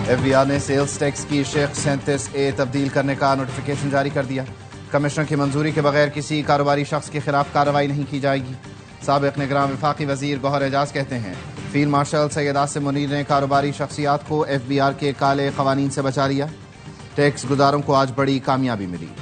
FBI ने sales tax की Sheikh 37A तब्दील करने का नोटिफिकेशन जारी कर दिया। कमिश्नर की मंजूरी के बगैर किसी कारोबारी शख्स के खिलाफ कार्रवाई नहीं की जाएगी। साबिक निगरान वफाकी वजीर गौहर एजाज कहते हैं फील्ड मार्शल सैयद आसिम मुनीर ने कारोबारी शख्सियात को FBI के काले कवानीन से बचा लिया। टैक्स गुजारों को आज बड़ी कामयाबी मिली।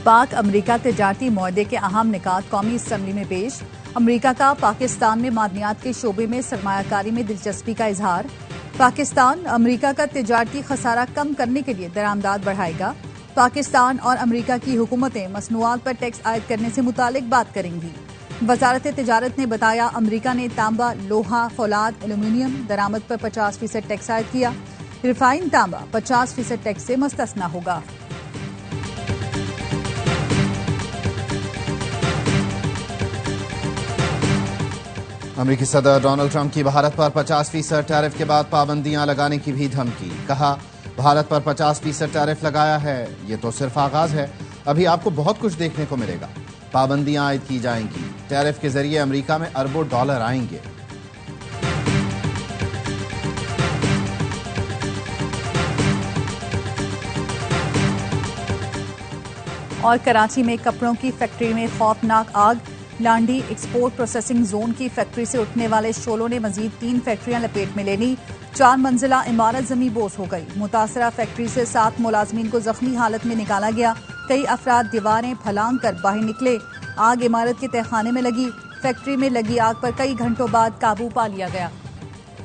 पाक अमरीका तिजारती मुआहदे के अहम निकात कौमी असम्बली में पेश। अमरीका का पाकिस्तान में मादनियात के शोबे में सरमायाकारी में दिलचस्पी का इजहार। पाकिस्तान अमरीका का तिजारती खसारा कम करने के लिए दरामदाद बढ़ाएगा। पाकिस्तान और अमरीका की हुकूमतें मसनूआत पर टैक्स आयद करने से मुतालिक बात करेंगी। वजारत तिजारत ने बताया अमरीका ने तांबा, लोहा, फौलाद, एल्यूमीनियम दरामद पर 50% टैक्स आयद किया। रिफाइन तांबा 50% टैक्स से मुस्तस्ना होगा। अमरीकी सदर डोनाल्ड ट्रंप की भारत पर 50% टैरिफ के बाद पाबंदियां लगाने की भी धमकी। कहा भारत पर 50% टैरिफ लगाया है, ये तो सिर्फ आगाज है, अभी आपको बहुत कुछ देखने को मिलेगा। पाबंदियां आयद की जाएंगी, टैरिफ के जरिए अमरीका में अरबों डॉलर आएंगे। और कराची में कपड़ों की फैक्ट्री में खौफनाक आग। लांडी एक्सपोर्ट प्रोसेसिंग जोन की फैक्ट्री से उठने वाले शोलों ने मजीद 3 फैक्ट्रियां लपेट में ले ली। 4 मंजिला इमारत जमी बोस हो गई। मुतासरा फैक्ट्री से 7 मुलाजमीन को जख्मी हालत में निकाला गया। कई अफराद दीवारें फलांग कर बाहर निकले। आग इमारत के तहखाने में लगी। फैक्ट्री में लगी आग पर कई घंटों बाद काबू पा लिया गया।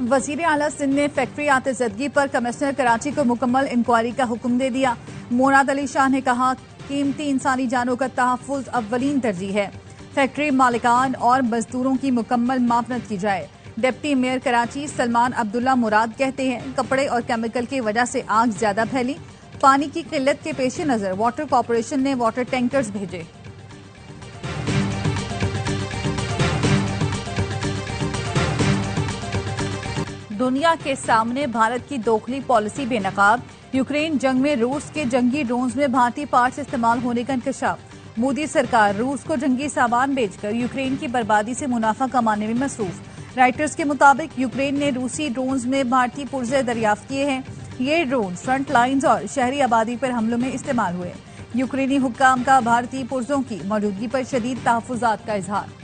वजीर आला सिंध ने फैक्ट्री आतिशदगी पर कमिश्नर कराची को मुकम्मल इंक्वायरी का हुक्म दे दिया। मोनाद अली शाह ने कहा कीमती इंसानी जानों का तहफ़्फ़ुज़ अव्वलीन तरजीह है। फैक्ट्री मालिकान और मजदूरों की मुकम्मल मापनत की जाए। डिप्टी मेयर कराची सलमान अब्दुल्ला मुराद कहते हैं कपड़े और केमिकल की वजह से आग ज्यादा फैली। पानी की किल्लत के पेश नजर वाटर कॉर्पोरेशन ने वाटर टैंकर्स भेजे। दुनिया के सामने भारत की दोखली पॉलिसी बेनकाब। यूक्रेन जंग में रूस के जंगी ड्रोन्स में भारतीय पार्ट्स इस्तेमाल होने का इंकशाफ। मोदी सरकार रूस को जंगी सामान बेचकर यूक्रेन की बर्बादी से मुनाफा कमाने में मसरूफ। राइटर्स के मुताबिक यूक्रेन ने रूसी ड्रोन्स में भारतीय पुर्जे दरियाफ्त किए हैं। ये ड्रोन फ्रंट लाइन्स और शहरी आबादी पर हमलों में इस्तेमाल हुए। यूक्रेनी हुक्काम का भारतीय पुर्जों की मौजूदगी पर शदीद तहफ़्फ़ुज़ात का इजहार।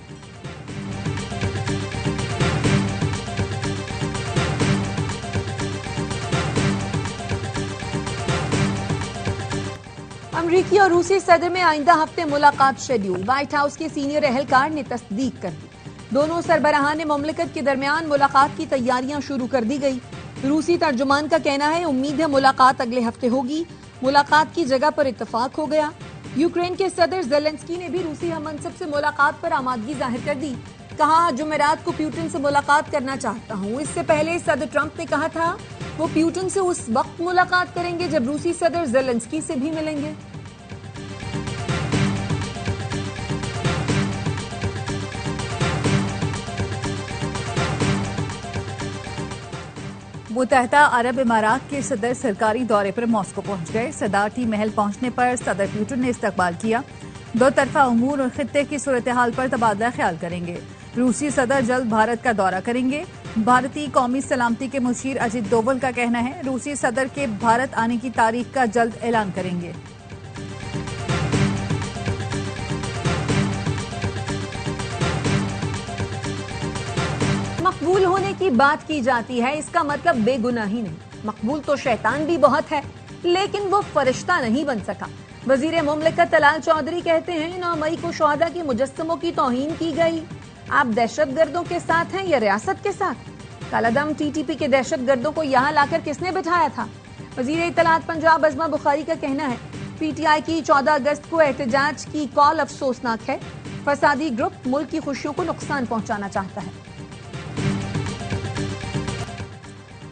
अमरीकी और रूसी सदर में आइंदा हफ्ते मुलाकात शेड्यूल। व्हाइट हाउस के सीनियर एहलकार ने तस्दीक कर दी। दोनों सरबराहान मुमलिकत के दरमियान मुलाकात की तैयारियां शुरू कर दी गई। रूसी तर्जुमान का कहना है उम्मीद है मुलाकात अगले हफ्ते होगी। मुलाकात की जगह पर इत्तफाक हो गया। यूक्रेन के सदर ज़ेलेंस्की ने भी रूसी हममनसब से मुलाकात पर आमादगी जाहिर कर दी। कहा जुमेरात को प्यूटिन से मुलाकात करना चाहता हूँ। इससे पहले सदर ट्रंप ने कहा था वो प्यूटिन से उस वक्त मुलाकात करेंगे जब रूसी सदर ज़ेलेंस्की से भी मिलेंगे। मुत्तहदा अरब इमारात के सदर सरकारी दौरे पर मॉस्को पहुंच गए। सदारती महल पहुंचने पर सदर प्यूटिन ने इस्तकबाल किया। 2 तरफा उमूर और खित्ते की सूरत हाल पर तबादला ख्याल करेंगे। रूसी सदर जल्द भारत का दौरा करेंगे। भारतीय कौमी सलामती के मुशीर अजित डोवल का कहना है रूसी सदर के भारत आने की तारीख का जल्द ऐलान करेंगे। मकबूल होने की बात की जाती है, इसका मतलब बेगुनाही नहीं। मकबूल तो शैतान भी बहुत है, लेकिन वो फरिश्ता नहीं बन सका। वजीर मुमलिकत तलाल चौधरी कहते हैं 9 मई को शोहदा के मुजस्समों की तौहीन की गई। आप दहशतगर्दों के साथ हैं या रियासत के साथ? कालादम टीटीपी के दहशतगर्दों को यहाँ लाकर किसने बिठाया था? वजीर इत्तलात पंजाब अज़मा बुखारी का कहना है पीटीआई की 14 अगस्त को एहतजाज की कॉल अफसोसनाक है। फसादी ग्रुप मुल्क की खुशियों को नुकसान पहुंचाना चाहता है।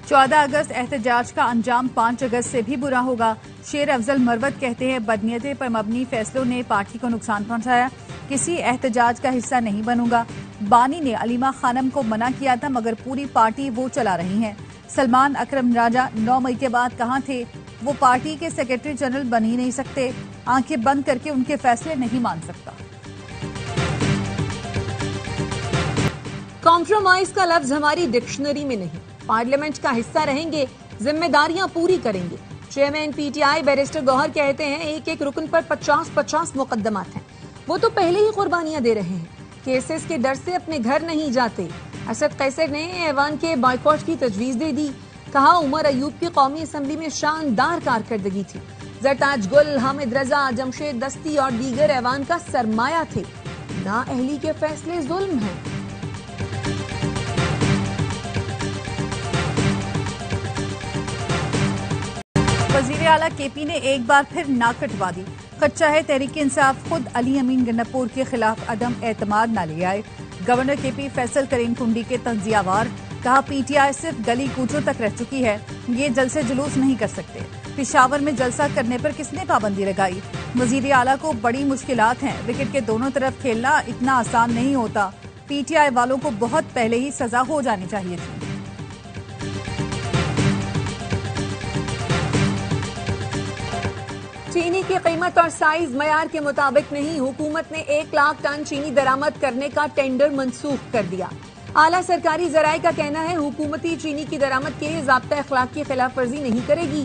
14 अगस्त एहतजाज का अंजाम 5 अगस्त से भी बुरा होगा। शेर अफजल मरवत कहते हैं बदनीयते पर मबनी फैसलों ने पार्टी को नुकसान पहुंचाया। किसी एहतजाज का हिस्सा नहीं बनूंगा। बानी ने अलीमा खानम को मना किया था मगर पूरी पार्टी वो चला रही है। सलमान अकरम राजा 9 मई के बाद कहां थे? वो पार्टी के सेक्रेटरी जनरल बन ही नहीं सकते। आंखें बंद करके उनके फैसले नहीं मान सकता। कॉम्प्रोमाइज का लफ्ज हमारी डिक्शनरी में नहीं। पार्लियामेंट का हिस्सा रहेंगे, जिम्मेदारियां पूरी करेंगे। चेयरमैन पीटीआई बैरिस्टर गौहर कहते हैं एक एक रुकन पर 50-50 मुकदमात हैं। वो तो पहले ही कुर्बानियां दे रहे हैं, केसेस के डर से अपने घर नहीं जाते। असद कैसर ने ऐवान के बॉयकॉट की तजवीज दे दी। कहा उमर अयूब की कौमी असम्बली में शानदार कारकर्दगी थी। जरताज गुल, हामिद रजा, जमशेद दस्ती और दीगर ऐवान का सरमाया थे। नाअहली के फैसले जुल्म हैं। वजीर आला केपी ने एक बार फिर नाक कटवा दी। कच्चा है तहरीक इंसाफ खुद अली अमीन गन्नापुर के खिलाफ अदम एतमाद न ले आए। गवर्नर केपी फैसल करीम कुंडी के तंजियावार। कहा पीटीआई सिर्फ गली कूचों तक रह चुकी है, ये जलसे जुलूस नहीं कर सकते। पिशावर में जलसा करने पर किसने पाबंदी लगाई? वजीर आला को बड़ी मुश्किलात हैं, विकेट के दोनों तरफ खेलना इतना आसान नहीं होता। पीटीआई वालों को बहुत पहले ही सजा हो जानी चाहिए थी। चीनी की कीमत और साइज मयार के मुताबिक नहीं। हुकूमत ने 1 लाख टन चीनी दरामद करने का टेंडर मंसूख कर दिया। आला सरकारी जराये का कहना है हुकूमती चीनी की दरामद के लिए ज़ाब्ता अखलाक की खिलाफ वर्जी नहीं करेगी।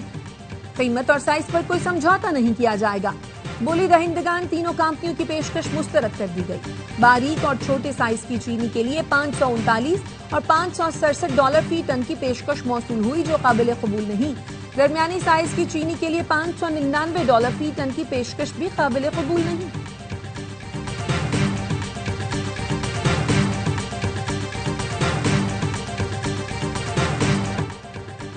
कीमत और साइज पर कोई समझौता नहीं किया जाएगा। बोली दहिंदगान तीनों कंपनियों की पेशकश मुस्तरद कर दी गई। बारीक और छोटे साइज की चीनी के लिए 539 और $567 फी टन की पेशकश मौसूल हुई, जो काबिल कबूल नहीं। दरमियानी साइज की चीनी के लिए $599 फी टन की पेशकश भी काबिल कबूल नहीं।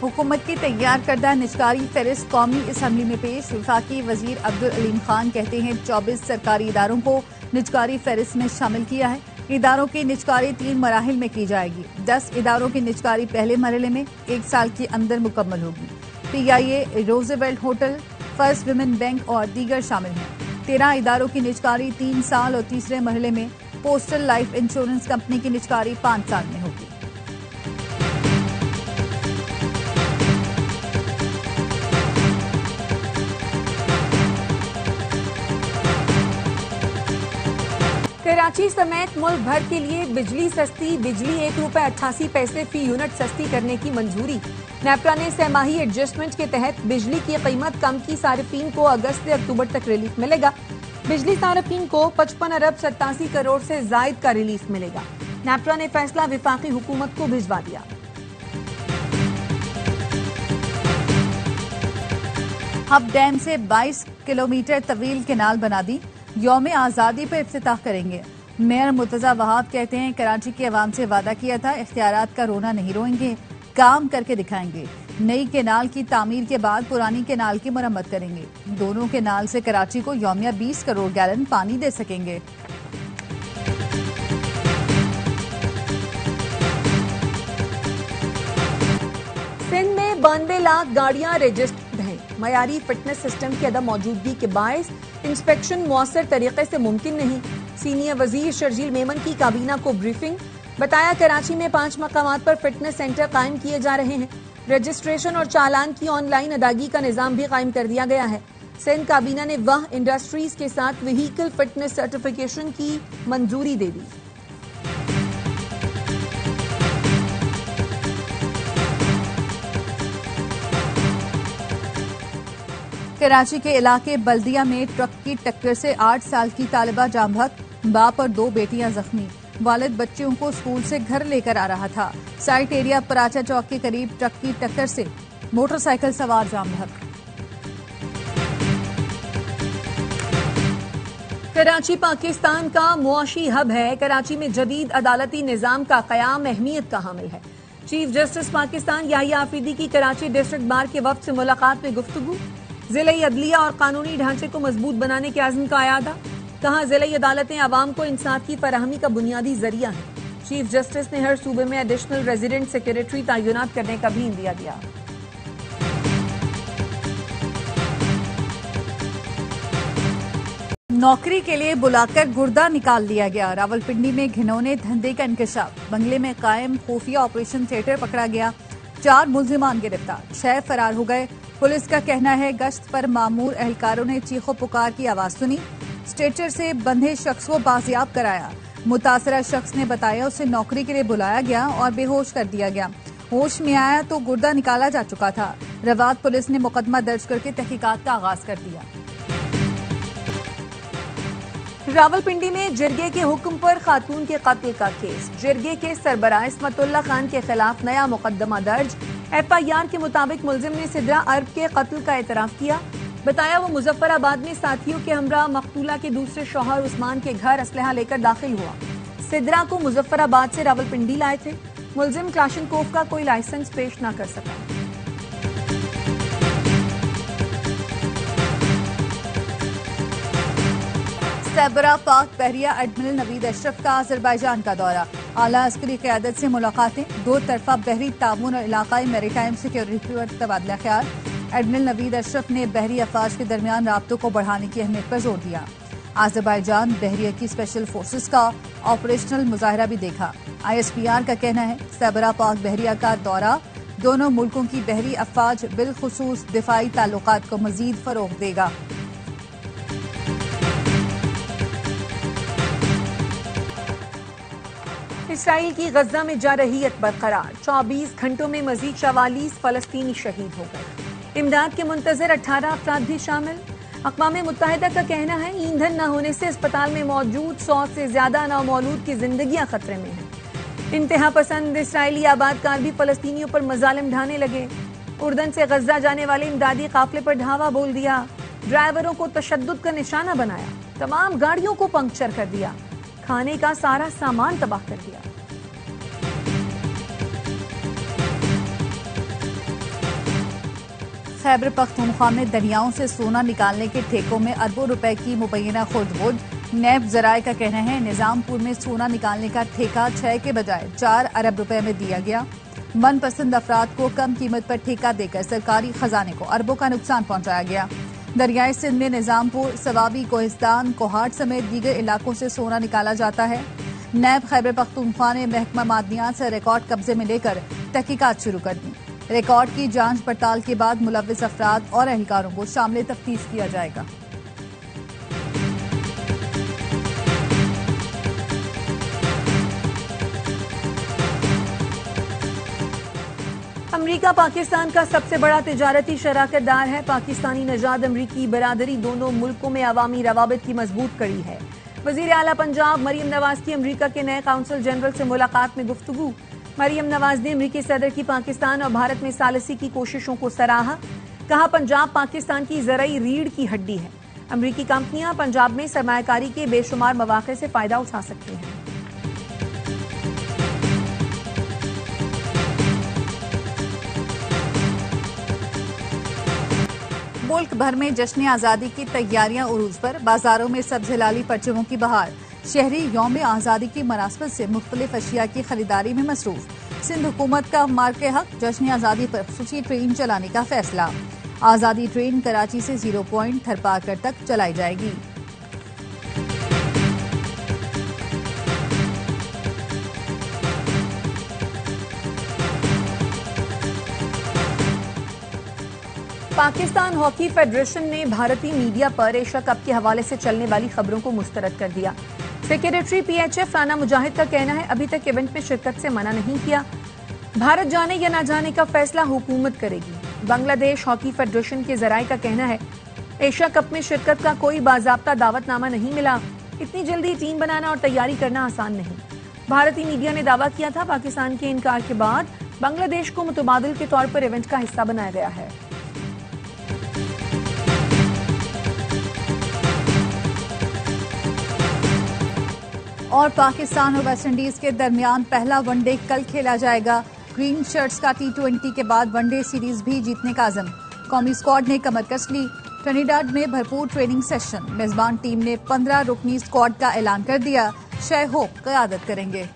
हुकूमत की तैयार करदा निजकारी फहरिस्त कौमी असम्बली में पेश। वफाकी वजीर अब्दुल अलीम खान कहते हैं 24 सरकारी इदारों को निजकारी फहरिस्त में शामिल किया है। इदारों की निजकारी 3 मराहिल में की जाएगी। 10 इदारों की निजकारी पहले मरहले में 1 साल के अंदर मुकम्मल होगी। PIA, Roosevelt hotel, first women bank और दीगर शामिल हैं। 13 इदारों की निजकारी 3 साल और तीसरे मरहले में पोस्टल लाइफ इंश्योरेंस कंपनी की निजकारी 5 साल में होगी। कराची समेत मुल्क भर के लिए बिजली सस्ती। बिजली ₹1.88 फी यूनिट सस्ती करने की मंजूरी। नेपरा ने सहमाही एडजस्टमेंट के तहत बिजली की कीमत कम की सारिफीन को अगस्त से अक्टूबर तक रिलीफ मिलेगा। बिजली सारिफीन को 55 अरब 87 करोड़ से जायद का रिलीफ मिलेगा। नेपरा ने फैसला विफाकी हुकूमत को भिजवा दिया। हब डैम से 22 किलोमीटर तवील केनाल बना दी। यौम आज़ादी पर इफ्तिताह करेंगे। मेयर मुर्तजा वहाब कहते हैं कराची के अवाम से वादा किया था, इख्तियारात का रोना नहीं रोएंगे, काम करके दिखाएंगे। नई केनाल की तामीर के बाद पुरानी केनाल की मरम्मत करेंगे। दोनों केनाल से कराची को यौमिया 20 करोड़ गैलन पानी दे सकेंगे। सिंध में 92 लाख गाड़ियां रजिस्टर्ड हैं। मयारी फिटनेस सिस्टम की अदम मौजूदगी के बायस इंस्पेक्शन मुअस्सर तरीके से मुमकिन नहीं। सीनियर वजीर शर्जील मेमन की काबीना को ब्रीफिंग। बताया कराची में 5 मकामात पर फिटनेस सेंटर कायम किए जा रहे हैं। रजिस्ट्रेशन और चालान की ऑनलाइन अदायगी का निजाम भी कायम कर दिया गया है। सिंध काबीना ने वाह इंडस्ट्रीज के साथ व्हीकल फिटनेस सर्टिफिकेशन की मंजूरी दे दी। कराची के इलाके बल्दिया में ट्रक की टक्कर से 8 साल की तालिबा जाम बहक। बाप और 2 बेटियां जख्मी। वालिद बच्चियों को स्कूल से घर लेकर आ रहा था। साइट एरिया पराचा चौक के करीब ट्रक की टक्कर से मोटरसाइकिल सवार जाम बहक। कराची पाकिस्तान का मुआशी हब है। कराची में जदीद अदालती निजाम का कयाम अहमियत का हामिल है। चीफ जस्टिस पाकिस्तान याहिया आफरीदी की कराची डिस्ट्रिक्ट बार के वफ्द से मुलाकात में गुफ्तगू। जिले अदलिया और कानूनी ढांचे को मजबूत बनाने के आज़म का अयादा। कहा जिले अदालतें आवाम को इंसाफ की फराहमी का बुनियादी जरिया है। चीफ जस्टिस ने हर सूबे में एडिशनल रेजिडेंट सेक्रेटरी तैनात करने का भी इंदिया दिया। नौकरी के लिए बुलाकर गुर्दा निकाल लिया गया। रावलपिंडी में घिनौने धंधे का इंकशाफ। बंगले में कायम खुफिया ऑपरेशन थिएटर पकड़ा गया। 4 मुल्जिमान गिरफ्तार, 6 फरार हो गए। पुलिस का कहना है गश्त पर मामूर एहलकारों ने चीखो पुकार की आवाज सुनी। स्ट्रेचर से बंधे शख्स को बाजियाब कराया। मुतासरा शख्स ने बताया उसे नौकरी के लिए बुलाया गया और बेहोश कर दिया गया। होश में आया तो गुर्दा निकाला जा चुका था। रवात पुलिस ने मुकदमा दर्ज करके तहकीकात का आगाज कर दिया। रावलपिंडी में जिरगे के हुक्म पर खातून के कत्ल का केस। जिरगे के सरबराह इस्मतुल्लाह खान के खिलाफ नया मुकदमा दर्ज। FIR के मुताबिक मुलजिम ने सिद्रा अरब के कत्ल का एतराफ किया। बताया वो मुजफ्फराबाद में साथियों के हमरा मकतूला के दूसरे शौहर उस्मान के घर असलहा लेकर दाखिल हुआ। सिद्रा को मुजफ्फराबाद से रावलपिंडी लाए थे। मुलजिम क्लाशनकोफ का कोई लाइसेंस पेश न कर सका। सैबरा पाक बहरिया एडमिरल नवीद अशरफ का अजरबैजान का दौरा। आला अस्करी क़यादत से मुलाकातें, दो तरफा बहरी ताउन और इलाकाई मैरीटाइम सिक्योरिटी पर तबादला ख्याल। एडमिरल नवीद अशरफ ने बहरी अफवाज के दरमियान राब्तों को बढ़ाने की अहमियत पर जोर दिया। अजरबैजान बहरिया की स्पेशल फोर्सेस का ऑपरेशनल मुजाहरा भी देखा। ISPR का कहना है सैबरा पाक बहरिया का दौरा दोनों मुल्कों की बहरी अफवाज बिलखुसूस दिफाई ताल्लुकात को मजीद फरोग देगा। इसराइल की गजा में जारहियत बरकरार। 24 घंटों में मजीद 44 फलस्तीनी शहीद हो गए। इमदाद के मुंतजर 18 अफराद भी शामिल। अक़वाम मुत्तहिदा का कहना है ईंधन न होने से अस्पताल में मौजूद 100 से ज्यादा नौमौलूद की जिंदगियां खतरे में हैं। इंतहा पसंद इसराइली आबादकार भी फलस्तीनियों पर मजालिम ढाने लगे। उर्दन से गजा जाने वाले इमदादी काफिले पर धावा बोल दिया। ड्राइवरों को तशद्दुद का निशाना बनाया। तमाम गाड़ियों को पंक्चर कर दिया। खाने का सारा सामान तबाह कर दिया। खैबर पख्तूनख्वा में दरियाओं से सोना निकालने के ठेकों में अरबों रुपए की मुबैना खुर्द-बुर्द। नैब जराये का कहना है निजामपुर में सोना निकालने का ठेका 6 के बजाय 4 अरब रुपए में दिया गया। मनपसंद अफराद को कम कीमत पर ठेका देकर सरकारी खजाने को अरबों का नुकसान पहुंचाया गया। दरियाई सिंध में निजामपुर, सवाबी, कोहिस्तान, कोहाट समेत दीगर इलाकों से सोना निकाला जाता है। नैब खैबर पख्तूनख्वा ने महकमा मादनियात से रिकॉर्ड कब्जे में लेकर तहकीकात शुरू कर दी। रिकॉर्ड की जांच पड़ताल के बाद मुलव्विस अफराद और एहलकारों को शामिल तफ्तीश किया जाएगा। अमेरिका पाकिस्तान का सबसे बड़ा तिजारती शराकतदार है। पाकिस्तानी नजाद अमरीकी बरादरी दोनों मुल्कों में अवामी रवाबित की मजबूत कड़ी है। वजीर आला पंजाब मरियम नवाज की अमेरिका के नए काउंसिल जनरल से मुलाकात में गुफ्तगू। मरियम नवाज ने अमेरिकी सदर की पाकिस्तान और भारत में सालिसी की कोशिशों को सराहा। कहा पंजाब पाकिस्तान की ज़रई रीढ़ की हड्डी है। अमेरिकी कंपनियां पंजाब में सरमायाकारी के बेशुमार मौके से फायदा उठा सकती हैं। मुल्क भर में जश्न आज़ादी की तैयारियां उरूज पर। बाजारों में सब्ज हिलाली परचमों की बहार। शहरी यौम आज़ादी की मुनासबत से मुख्तलिफ अशिया की खरीदारी में मसरूफ। सिंध हुकूमत का मार्के हक जश्न आज़ादी पर खुसूसी ट्रेन चलाने का फैसला। आज़ादी ट्रेन कराची से 0 पॉइंट थरपाकर तक चलाई जाएगी। पाकिस्तान हॉकी फेडरेशन ने भारतीय मीडिया पर एशिया कप के हवाले से चलने वाली खबरों को मुस्तरद कर दिया। सेक्रेटरी PHF राना मुजाहिद का कहना है अभी तक इवेंट में शिरकत से मना नहीं किया। भारत जाने या न जाने का फैसला हुकूमत करेगी। बांग्लादेश हॉकी फेडरेशन के जराये का कहना है एशिया कप में शिरकत का कोई बाज़ाब्ता दावतनामा नहीं मिला। इतनी जल्दी टीम बनाना और तैयारी करना आसान नहीं। भारतीय मीडिया ने दावा किया था पाकिस्तान के इनकार के बाद बांग्लादेश को मुतबादिल के तौर पर इवेंट का हिस्सा बनाया गया है। और पाकिस्तान और वेस्टइंडीज के दरमियान पहला वनडे कल खेला जाएगा। ग्रीन शर्ट्स का T20 के बाद वनडे सीरीज भी जीतने का अज़म। कौमी स्क्वाड ने कमर कस ली। ट्रिनिडाद में भरपूर ट्रेनिंग सेशन। मेजबान टीम ने 15 रुकनी स्क्वाड का ऐलान कर दिया। शय होप क़यादत करेंगे।